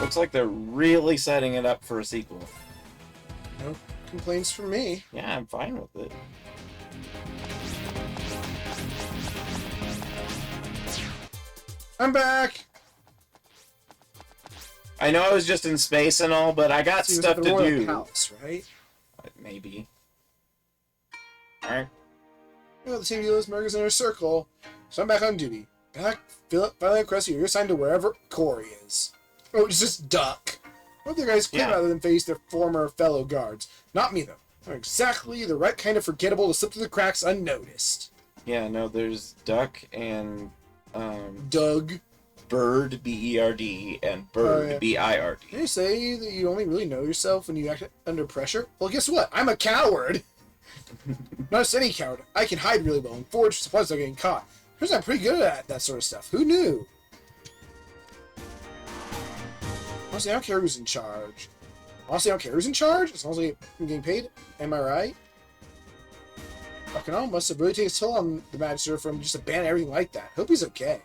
Looks like they're really setting it up for a sequel. No complaints from me. Yeah, I'm fine with it. I'm back! I know I was just in space and all, but I got So he was stuff at to the Royal do. Palace, right? Maybe. Alright. You know, the same deal as Murga's Inner Circle. So I'm back on duty. Back, finally across here. You're assigned to wherever Corey is. Oh, it's just Duck. What the guys quit Yeah. rather than face their former fellow guards. Not me, though. I'm exactly the right kind of forgettable to slip through the cracks unnoticed. Yeah, no, there's Duck and Doug. Bird, B-E-R-D, and Bird, yeah. B-I-R-D. Did you say that you only really know yourself when you act under pressure? Well, guess what? I'm a coward. Not just any coward. I can hide really well and forge supplies without getting caught. Turns out I'm pretty good at that sort of stuff. Who knew? Honestly, I don't care who's in charge. Honestly, I don't care who's in charge, as long as I'm getting paid. Am I right? Fucking hell, must have really taken its toll on the Magister from just abandoning everything like that. Hope he's okay.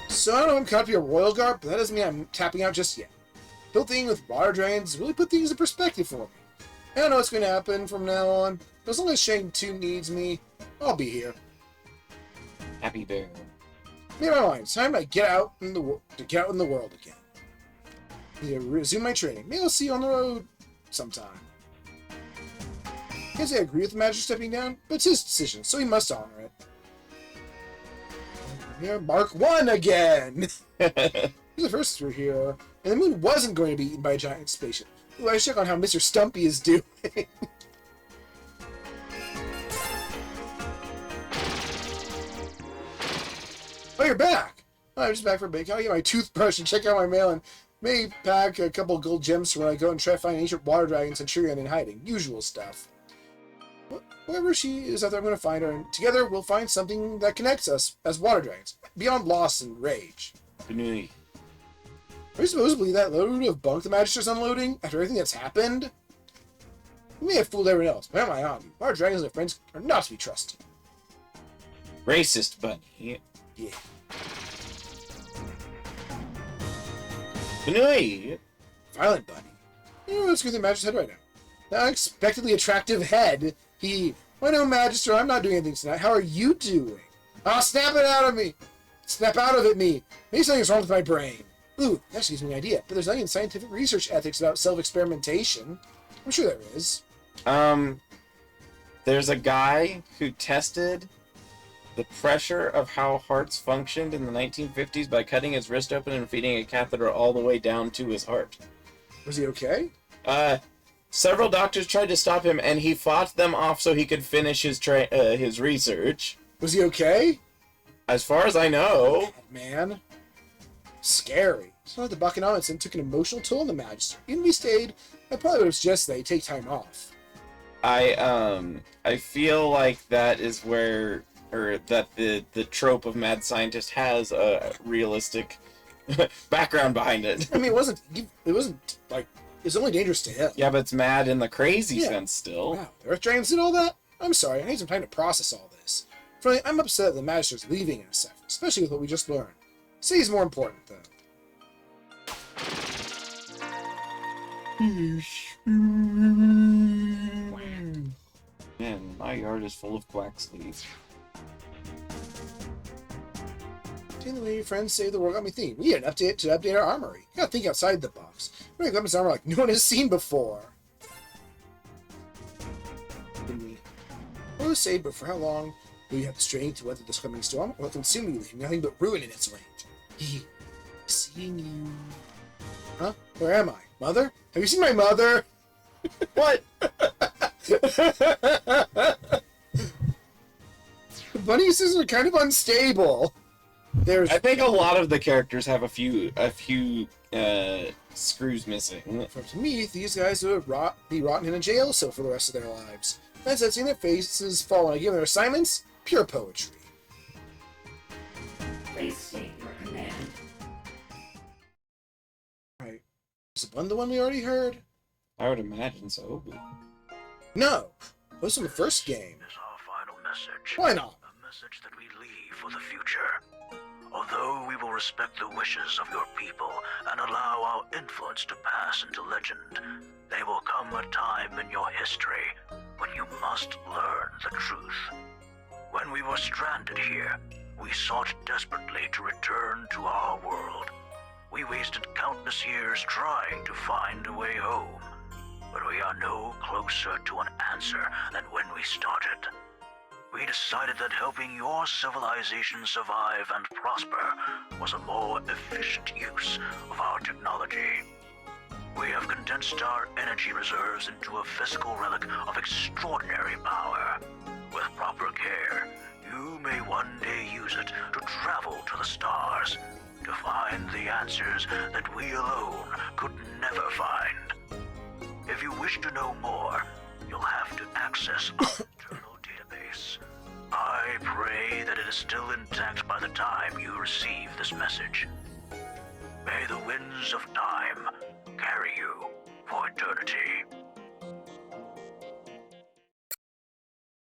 So I don't know if I'm caught to be a royal guard, but that doesn't mean I'm tapping out just yet. Building with water dragons really put things in perspective for me. I don't know what's going to happen from now on, but as long as Shang 2 needs me, I'll be here. Happy Bear. Made my mind. It's time I get out in the world again. Need to resume my training. Maybe I'll see you on the road sometime. Can't say I agree with the Magister stepping down, but it's his decision, so he must honor it. Here, Mark 1 again! Here's the first we're here, and the moon wasn't going to be eaten by a giant spaceship. Ooh, I should check on how Mr. Stumpy is doing. Oh, you're back! Oh, I'm just back for a bit. I'll get my toothbrush and check out my mail and maybe pack a couple of gold gems for when I go and try to find an ancient water dragon Centurion in hiding. Usual stuff. Whoever she is out there, I'm going to find her, and together we'll find something that connects us as water dragons, beyond loss and rage. Benui. Are you supposed to believe that load would have bunked the Magister's unloading after everything that's happened? We may have fooled everyone else, but am I on you? Water dragons and their friends are not to be trusted. Racist bunny. Yeah. Benui! Violent bunny. You know what's going through the Magister's head right now? The unexpectedly attractive head. Why no, Magister, I'm not doing anything tonight. How are you doing? Ah, snap it out of me! Snap out of it, me! Maybe something's wrong with my brain. Ooh, that actually gives me an idea. But there's nothing in scientific research ethics about self-experimentation. I'm sure there is. There's a guy who tested the pressure of how hearts functioned in the 1950s by cutting his wrist open and feeding a catheter all the way down to his heart. Was he okay? Several doctors tried to stop him, and he fought them off so he could finish his research. Was he okay? As far as I know. Man. Scary. So the Bacchanalian took an emotional toll on the Magister. Even if he stayed, I probably would have suggested that he take time off. I feel like that is where, or that the trope of mad scientist has a realistic background behind it. I mean, it wasn't like, it's only dangerous to him. Yeah, but it's mad in the crazy Yeah. sense still. Wow, the Earth Dragons did all that? I'm sorry, I need some time to process all this. Frankly, I'm upset that the Magister's leaving in a second, especially with what we just learned. City's more important, though. Man, my yard is full of quacksleeves. Taking the way your friends save the world got me thinking. We need an update to update our armory. You gotta think outside the box. We're gonna weapons armor like no one has seen before. What was saved, but for how long will you have the strength to weather this coming storm? Or consume you, leaving nothing but ruin in its wake? Seeing you. Huh? Where am I? Mother? Have you seen my mother? What? The bunny sisters are kind of unstable. There's I think a lot of the characters have a few screws missing. to me, these guys would be rotten in a jail cell for the rest of their lives. That's it, seeing their faces fall when I give them their assignments, pure poetry. Please state your command. Right. Is the one the one we already heard? I would imagine so. No. That was from the first game. Is our final message. Why not? A message that we leave for the future. Although we will respect the wishes of your people and allow our influence to pass into legend, there will come a time in your history when you must learn the truth. When we were stranded here, we sought desperately to return to our world. We wasted countless years trying to find a way home, but we are no closer to an answer than when we started. We decided that helping your civilization survive and prosper was a more efficient use of our technology. We have condensed our energy reserves into a physical relic of extraordinary power. With proper care, you may one day use it to travel to the stars, to find the answers that we alone could never find. If you wish to know more, you'll have to access our internal database. I pray that it is still intact by the time you receive this message. May the winds of time carry you for eternity.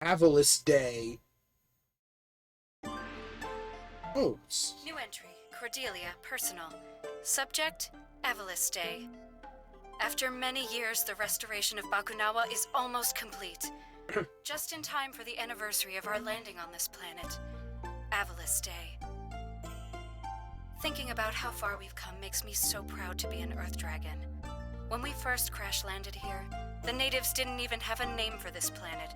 Avalis Day. Oh, New entry, Cordelia, personal. Subject, Avalis Day. After many years, the restoration of Bakunawa is almost complete. Just in time for the anniversary of our landing on this planet. Avalis Day. Thinking about how far we've come makes me so proud to be an Earth Dragon. When we first crash-landed here, the natives didn't even have a name for this planet,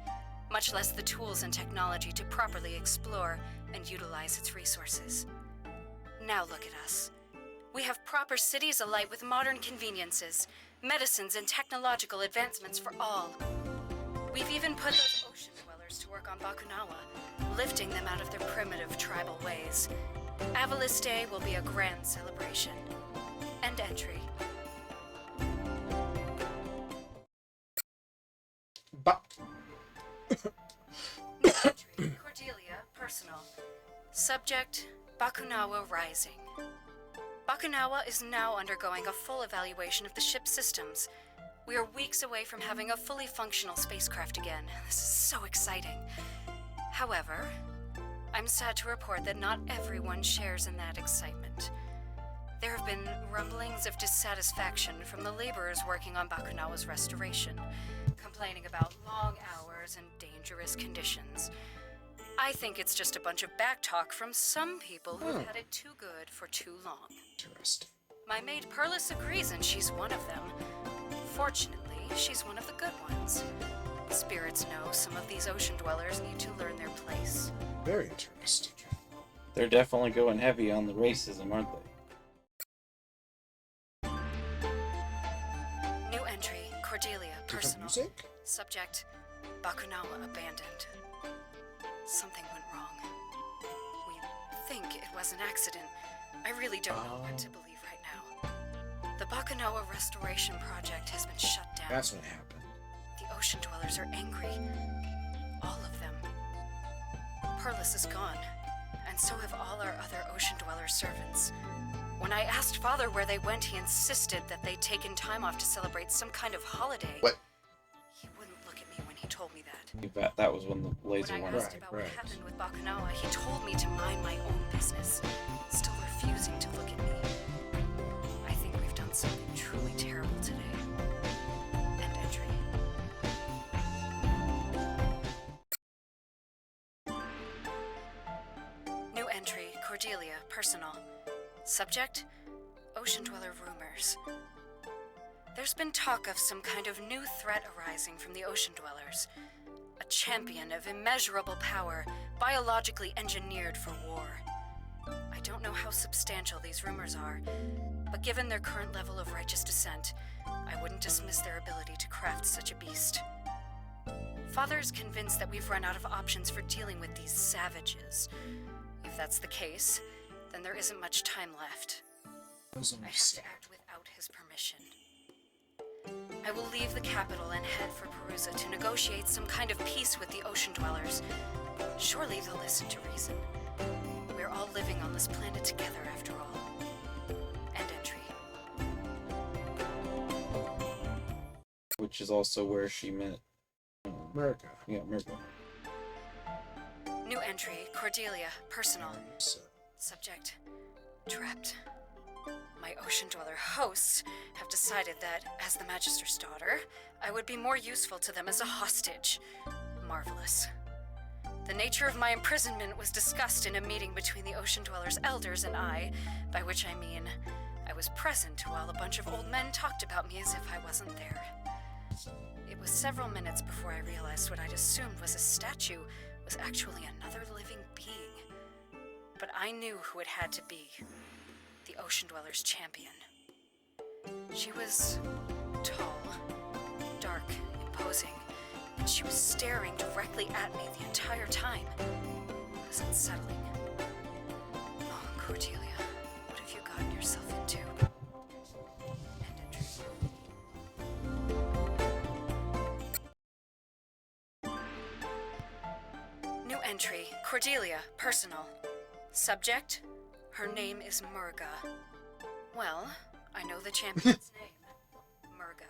much less the tools and technology to properly explore and utilize its resources. Now look at us. We have proper cities alight with modern conveniences, medicines, and technological advancements for all. We've even put those ocean dwellers to work on Bakunawa, lifting them out of their primitive tribal ways. Avalis Day will be a grand celebration. End entry. New entry, Cordelia, personal. Subject, Bakunawa Rising. Bakunawa is now undergoing a full evaluation of the ship's systems. We are weeks away from having a fully functional spacecraft again. This is so exciting. However, I'm sad to report that not everyone shares in that excitement. There have been rumblings of dissatisfaction from the laborers working on Bakunawa's restoration, complaining about long hours and dangerous conditions. I think it's just a bunch of backtalk from some people who've had it too good for too long. Interesting. My maid Perlis agrees, and she's one of them. Fortunately, she's one of the good ones. Spirits know some of these ocean dwellers need to learn their place. Very interesting. They're definitely going heavy on the racism, aren't they? New entry, Cordelia, Different personal. music? Subject, Bakunawa abandoned. Something went wrong. We think it was an accident. I really don't know what to believe right now. The Bakunawa restoration project has been shut down. That's what happened. The ocean dwellers are angry. All of them. Perlis is gone, and so have all our other ocean dweller servants. When I asked Father where they went, he insisted that they'd taken time off to celebrate some kind of holiday. What? He wouldn't look at me when he told me that. You bet that was when the laser When I went asked off. about Right. what happened with Bakunawa, he told me to mind my own business, still refusing to look at me. I think we've done something truly terrible today. End entry. New entry, Cordelia, personal. Subject, ocean dweller rumors. There's been talk of some kind of new threat arising from the ocean dwellers. A champion of immeasurable power, biologically engineered for war. I don't know how substantial these rumors are, but given their current level of righteous descent, I wouldn't dismiss their ability to craft such a beast. Father is convinced that we've run out of options for dealing with these savages. If that's the case, then there isn't much time left. I have to act without his permission. I will leave the capital and head for Perusa to negotiate some kind of peace with the ocean dwellers. Surely they'll listen to reason. We're all living on this planet together after all. End entry. Which is also where she met. America. Yeah, Mirko. New entry, Cordelia, personal. So, Subject: trapped. My Ocean Dweller hosts have decided that, as the Magister's daughter, I would be more useful to them as a hostage. Marvelous. The nature of my imprisonment was discussed in a meeting between the Ocean Dweller's elders and I, by which I mean I was present while a bunch of old men talked about me as if I wasn't there. It was several minutes before I realized what I'd assumed was a statue was actually another living being. But I knew who it had to be. The Ocean Dweller's champion. She was tall, dark, imposing, and she was staring directly at me the entire time. It was unsettling. Oh, Cordelia, what have you gotten yourself into? End entry. New entry, Cordelia, personal. Subject: her name is Murga. Well, I know the champion's name. Murga.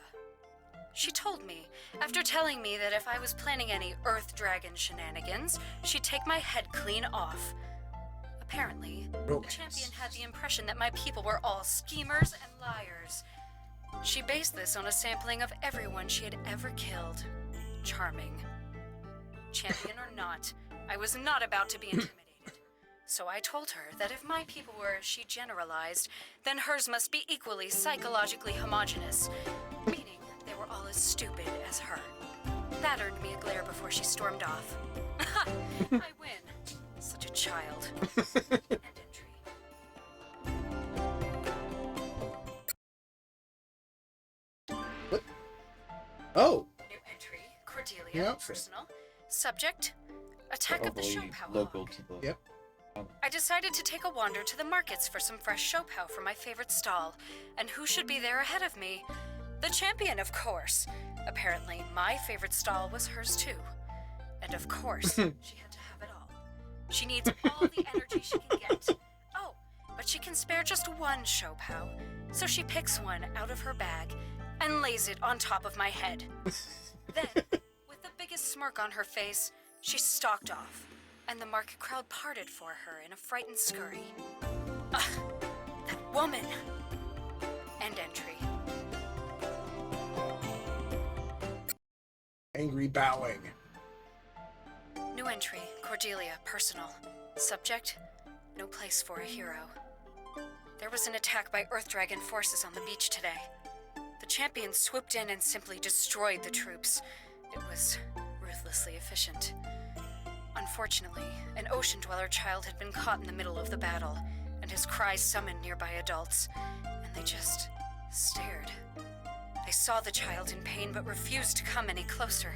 She told me, after telling me that if I was planning any Earth Dragon shenanigans, she'd take my head clean off. Apparently, the champion had the impression that my people were all schemers and liars. She based this on a sampling of everyone she had ever killed. Charming. Champion or not, I was not about to be intimidated. So I told her that if my people were as she generalized, then hers must be equally psychologically homogenous, meaning they were all as stupid as her. That earned me a glare before she stormed off. I win. Such a child. End entry. What? Oh. New entry, Cordelia, Yep. personal. Subject: attack of the Probably Shopao. local to the. Yep. I decided to take a wander to the markets for some fresh Shopao for my favorite stall. And who should be there ahead of me? The champion, of course. Apparently, my favorite stall was hers too. And of course, she had to have it all. She needs all the energy she can get. Oh, but she can spare just one Shopao. So she picks one out of her bag and lays it on top of my head. Then, with the biggest smirk on her face, she stalked off. And the market crowd parted for her in a frightened scurry. Ugh, that woman! End entry. Angry bowing. New entry, Cordelia, personal. Subject: no place for a hero. There was an attack by Earth Dragon forces on the beach today. The champion swooped in and simply destroyed the troops. It was ruthlessly efficient. Unfortunately, an Ocean Dweller child had been caught in the middle of the battle, and his cries summoned nearby adults, and they just stared. They saw the child in pain but refused to come any closer.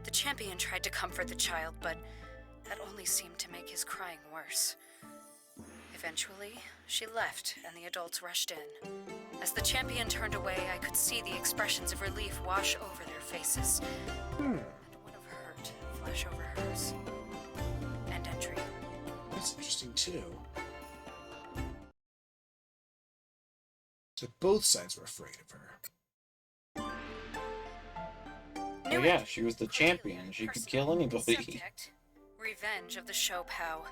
The champion tried to comfort the child, but that only seemed to make his crying worse. Eventually, she left, and the adults rushed in. As the champion turned away, I could see the expressions of relief wash over their faces, and one of hurt flash over hers. End entry. That's interesting too. So both sides were afraid of her. Oh yeah, she was the champion. She could kill anybody. Subject: revenge of the Shopao.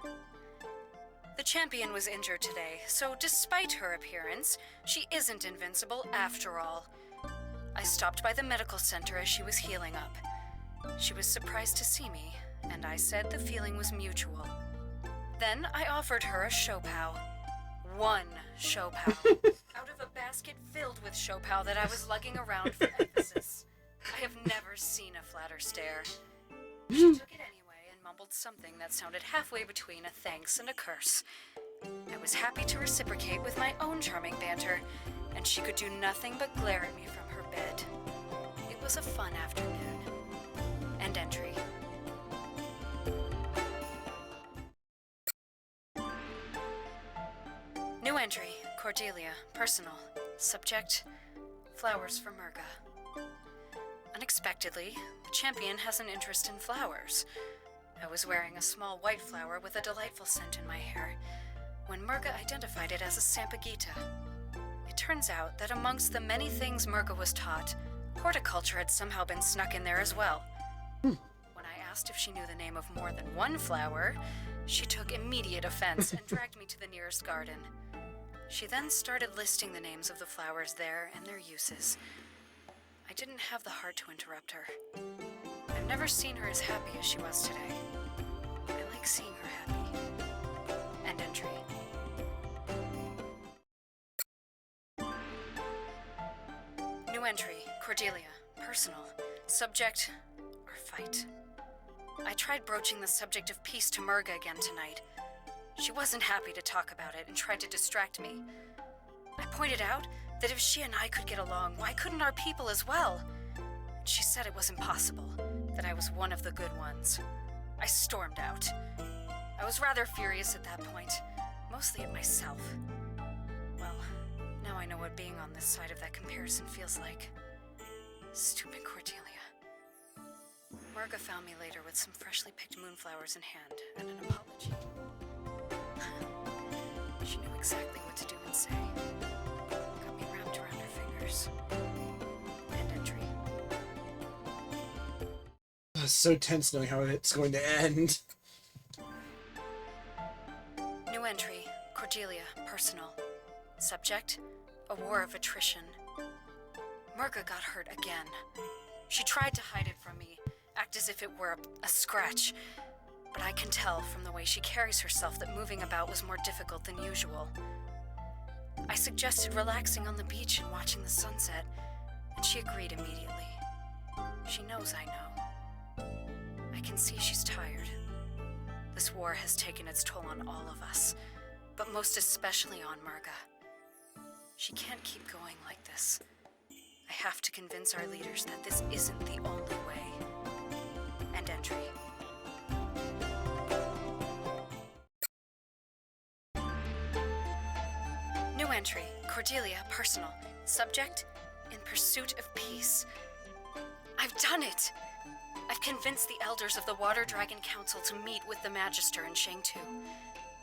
The champion was injured today, so despite her appearance, she isn't invincible after all. I stopped by the medical center as she was healing up. She was surprised to see me, and I said the feeling was mutual. Then I offered her a Shopao. One Shopao. Out of a basket filled with Shopao that I was lugging around for emphasis. I have never seen a flatter stare. She took it anyway and mumbled something that sounded halfway between a thanks and a curse. I was happy to reciprocate with my own charming banter, and she could do nothing but glare at me from her bed. It was a fun afternoon. End entry. New entry, Cordelia, personal. Subject: flowers for Murga. Unexpectedly, the champion has an interest in flowers. I was wearing a small white flower with a delightful scent in my hair when Murga identified it as a Sampaguita. It turns out that amongst the many things Murga was taught, horticulture had somehow been snuck in there as well. When I asked if she knew the name of more than one flower, she took immediate offense and dragged me to the nearest garden. She then started listing the names of the flowers there and their uses. I didn't have the heart to interrupt her. I've never seen her as happy as she was today. I like seeing her happy. End entry. New entry, Cordelia, personal. Subject, or fight. I tried broaching the subject of peace to Murga again tonight. She wasn't happy to talk about it and tried to distract me. I pointed out that if she and I could get along, why couldn't our people as well? She said it was impossible, that I was one of the good ones. I stormed out. I was rather furious at that point, mostly at myself. Well, now I know what being on this side of that comparison feels like. Stupid Cordelia. Marga found me later with some freshly picked moonflowers in hand and an apology. She knew exactly what to do and say. Got me wrapped around her fingers. End entry. It's so tense knowing how it's going to end. New entry, Cordelia, personal. Subject, a war of attrition. Murga got hurt again. She tried to hide it from me, act as if it were a scratch, but I can tell from the way she carries herself that moving about was more difficult than usual. I suggested relaxing on the beach and watching the sunset, and she agreed immediately. She knows I know. I can see she's tired. This war has taken its toll on all of us, but most especially on Murga. She can't keep going like this. I have to convince our leaders that this isn't the only way. End entry. New entry, Cordelia, personal. Subject, in pursuit of peace. I've done it! I've convinced the elders of the Water Dragon Council to meet with the Magister in Shangtu,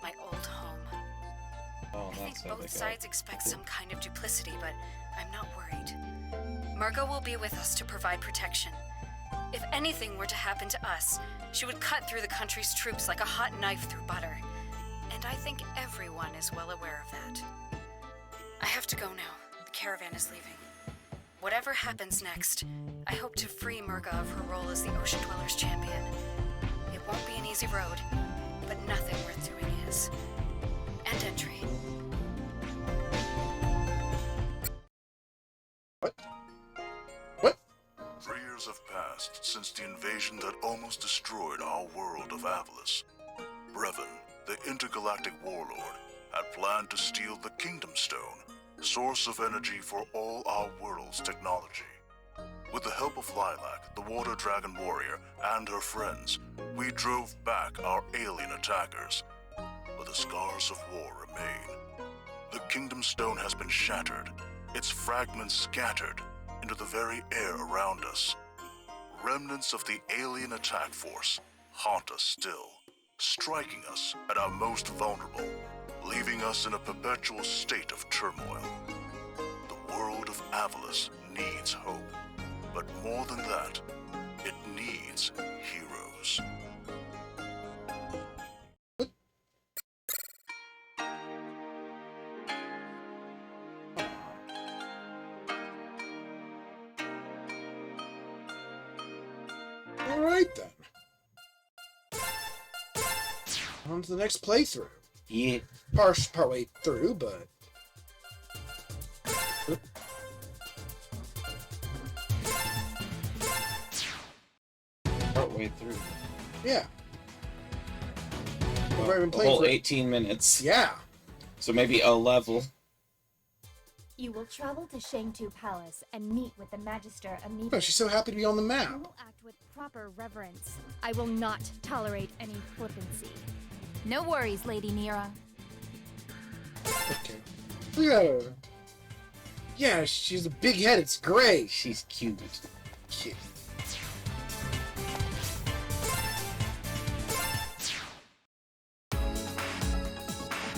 my old home. Oh, I think that's how they both go. sides expect some kind of duplicity, but I'm not worried. Murga will be with us to provide protection. If anything were to happen to us, she would cut through the country's troops like a hot knife through butter. And I think everyone is well aware of that. I have to go now. The caravan is leaving. Whatever happens next, I hope to free Murga of her role as the Ocean Dwellers champion. It won't be an easy road, but nothing worth doing is. End entry. What? 3 years have passed since the invasion that almost destroyed our world of Avalis. Brevin, the intergalactic warlord, had planned to steal the Kingdom Stone, source of energy for all our world's technology. With the help of Lilac, the Water Dragon warrior, and her friends, we drove back our alien attackers. But the scars of war remain. The Kingdom Stone has been shattered, its fragments scattered into the very air around us. Remnants of the alien attack force haunt us still, striking us at our most vulnerable, leaving us in a perpetual state of turmoil. The world of Avalis needs hope, but more than that, it needs heroes. Alright then. On to the next playthrough. Yeah. Partway through, but... Partway through. Yeah. We've already been The playing whole for... 18 minutes. Yeah. So maybe a level. You will travel to Shangtu Palace and meet with the Magister Oh, immediately. she's so happy to be on the You map. will act with proper reverence. I will not tolerate any flippancy. No worries, Lady Nira. Okay. Look at her. Yeah, she's a big head. It's great. She's cute. Cute.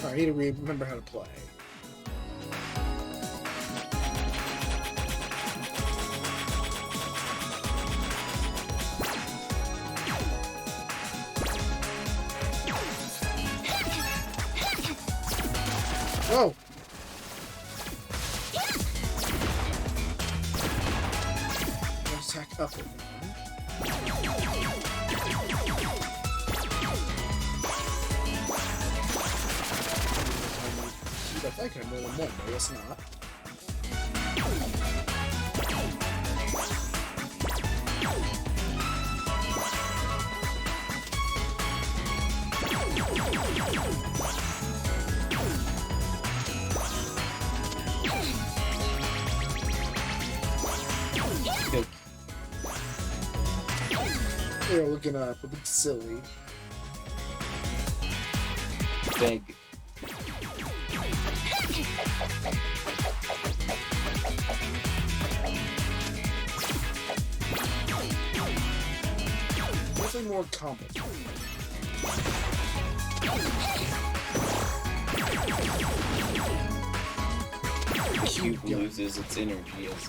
Alright, I need to remember how to play. Whoa! Attack up with me. I think I'm more than one, but I guess not. Good. They're looking up a bit silly. Big. Nothing more complicated. The cube loses its energy as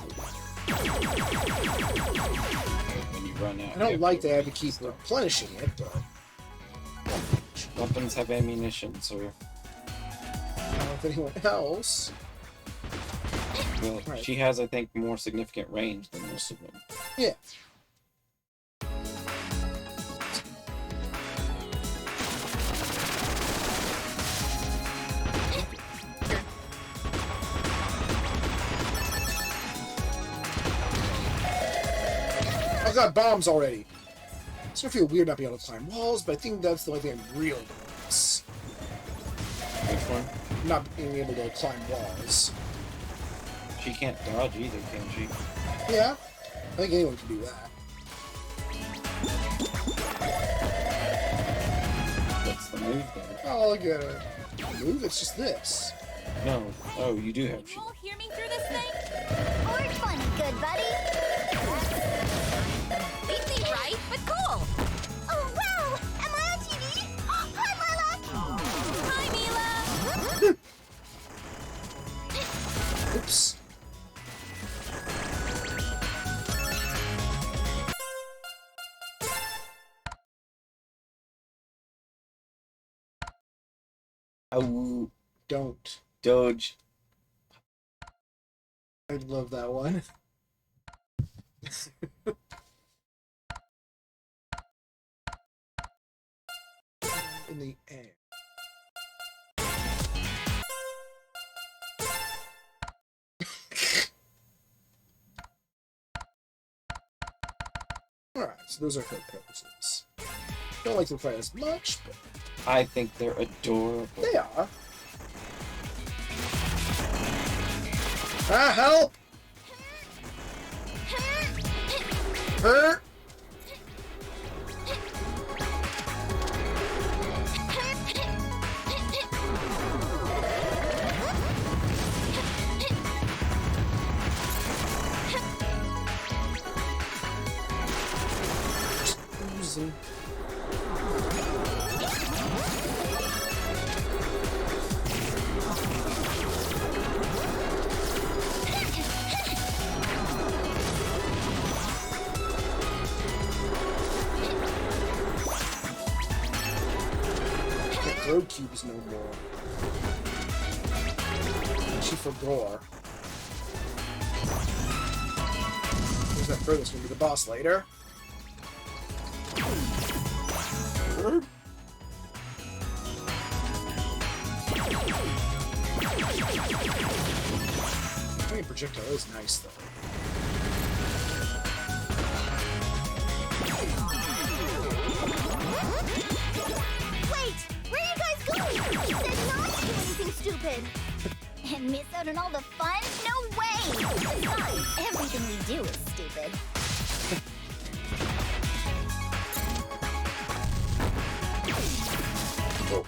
when you run out. I don't like that I have to keep replenishing it, but Weapons have ammunition, so I don't know if anyone else. well, Right. she has, I think, more significant range than most of them. Yeah. I've got bombs already. It's gonna feel weird not being able to climb walls, but I think that's the only thing I'm really gonna miss. Which one? Not being able to climb walls. She can't dodge either, can she? Yeah, I think anyone can do that. What's the move then? Oh, look at her. Move? It's just this. No. Oh, you do have You shield. all hear me through this thing? Or funny, good buddy. Beats me, right? But cool. Oh, wow! Am I on TV? Hi, Lilac! Hi, Mila. Oops. Oh, Don't. Doge. I love that one. In the air. Alright, so those are her poses. Don't like them quite as much, but I think they're adorable. they are. Ah, help! Hurt! Oozing. Can't throw cubes no more. She forgot. Who's that furthest? Gonna be the boss later. I mean, projectile is nice though. Wait! Where are you guys going? You said not to do anything stupid! And miss out on all the fun? No way! Besides, everything we do is stupid. Oh.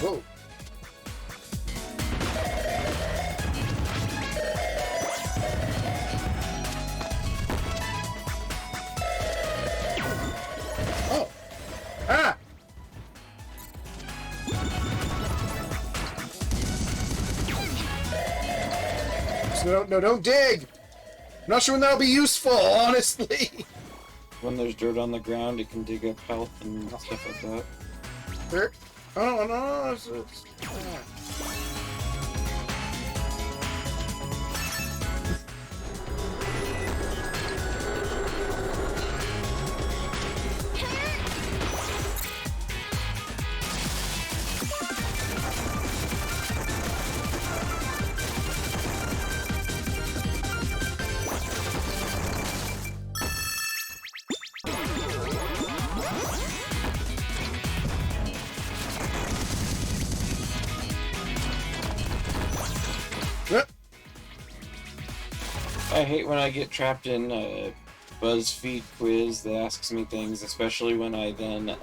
Whoa. Oh. Ah! No, don't dig! I'm not sure when that'll be useful, honestly. When there's dirt on the ground, it can dig up health and stuff like that. Dirt? Oh, no. I hate when I get trapped in a BuzzFeed quiz that asks me things, especially when I then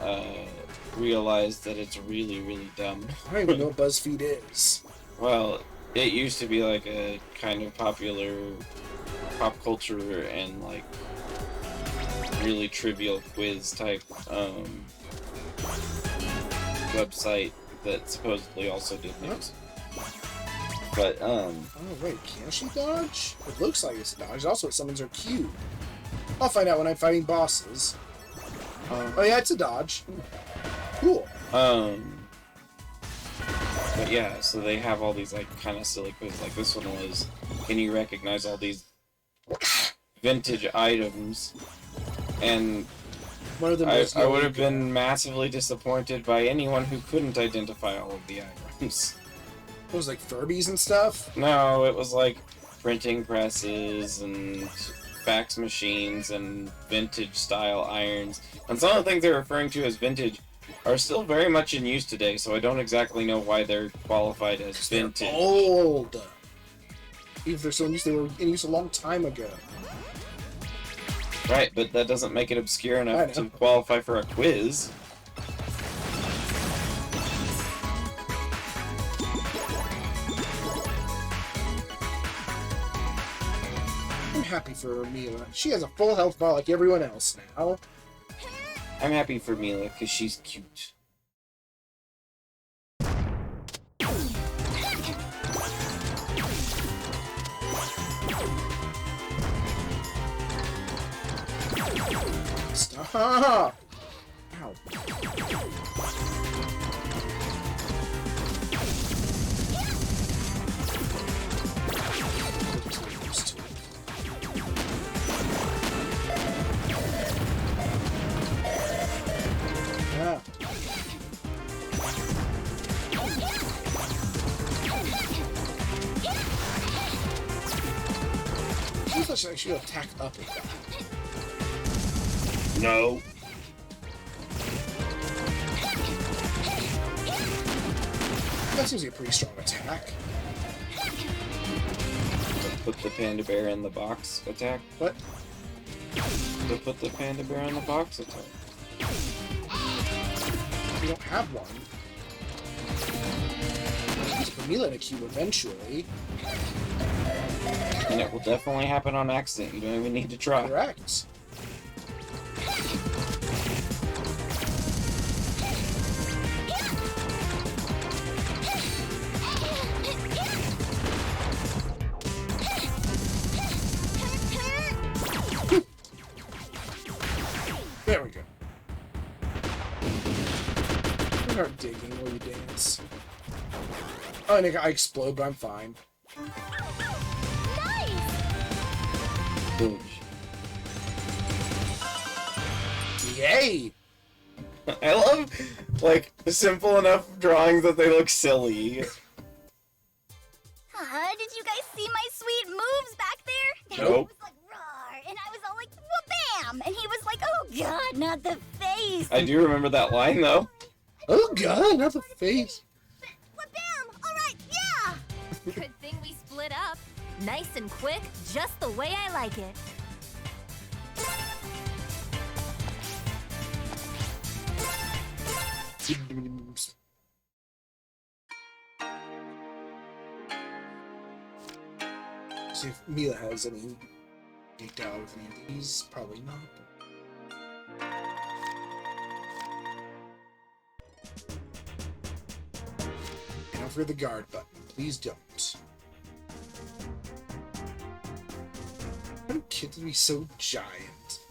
realize that it's really, really dumb. I don't even know what BuzzFeed is. Well, it used to be like a kind of popular pop culture and like really trivial quiz type website that supposedly also did news. But Oh, wait, can she dodge? It looks like it's a dodge. Also, it summons her cube. I'll find out when I'm fighting bosses. Oh, yeah, it's a dodge. Cool. But yeah, so they have all these like kind of silly quizzes. Like this one was, can you recognize all these vintage items? And One of them I was would have Eureka. been massively disappointed by anyone who couldn't identify all of the items. It was like Furbies and stuff. No, it was like printing presses and fax machines and vintage style irons. And some of the things they're referring to as vintage are still very much in use today, so I don't exactly know why they're qualified as They're vintage. old. Even if they're still in use, they were in use a long time ago. Right, but that doesn't make it obscure I enough know. to qualify for a quiz. I'm happy for Mila. She has a full health bar like everyone else now. I'm happy for Mila because she's cute. Stop! Ow. Yeah. I thought she should attack up with that. No. That seems like a pretty strong attack. Put the panda bear in the box attack. What? To put the panda bear in the box attack. We don't have one. Use Mila in a cube eventually. And it will definitely happen on accident. You don't even need to try. Correct. There we go. Start digging while you dance. Oh, and I explode, but I'm fine. Boom. Yay! I love, like, simple enough drawings that they look silly. Did you guys see my sweet moves back there? Nope. He was like, roar, and I was all like, wha-bam! And he was like, oh god, not the face! I do remember that line, though. Oh god, not the face. Wha-bam! Alright, yeah! Good thing we split up. Nice and quick, just the way I like it. See if Mila has any geeked out with any of these. Probably not. And don't forget the guard button. Please don't. kid to be so giant.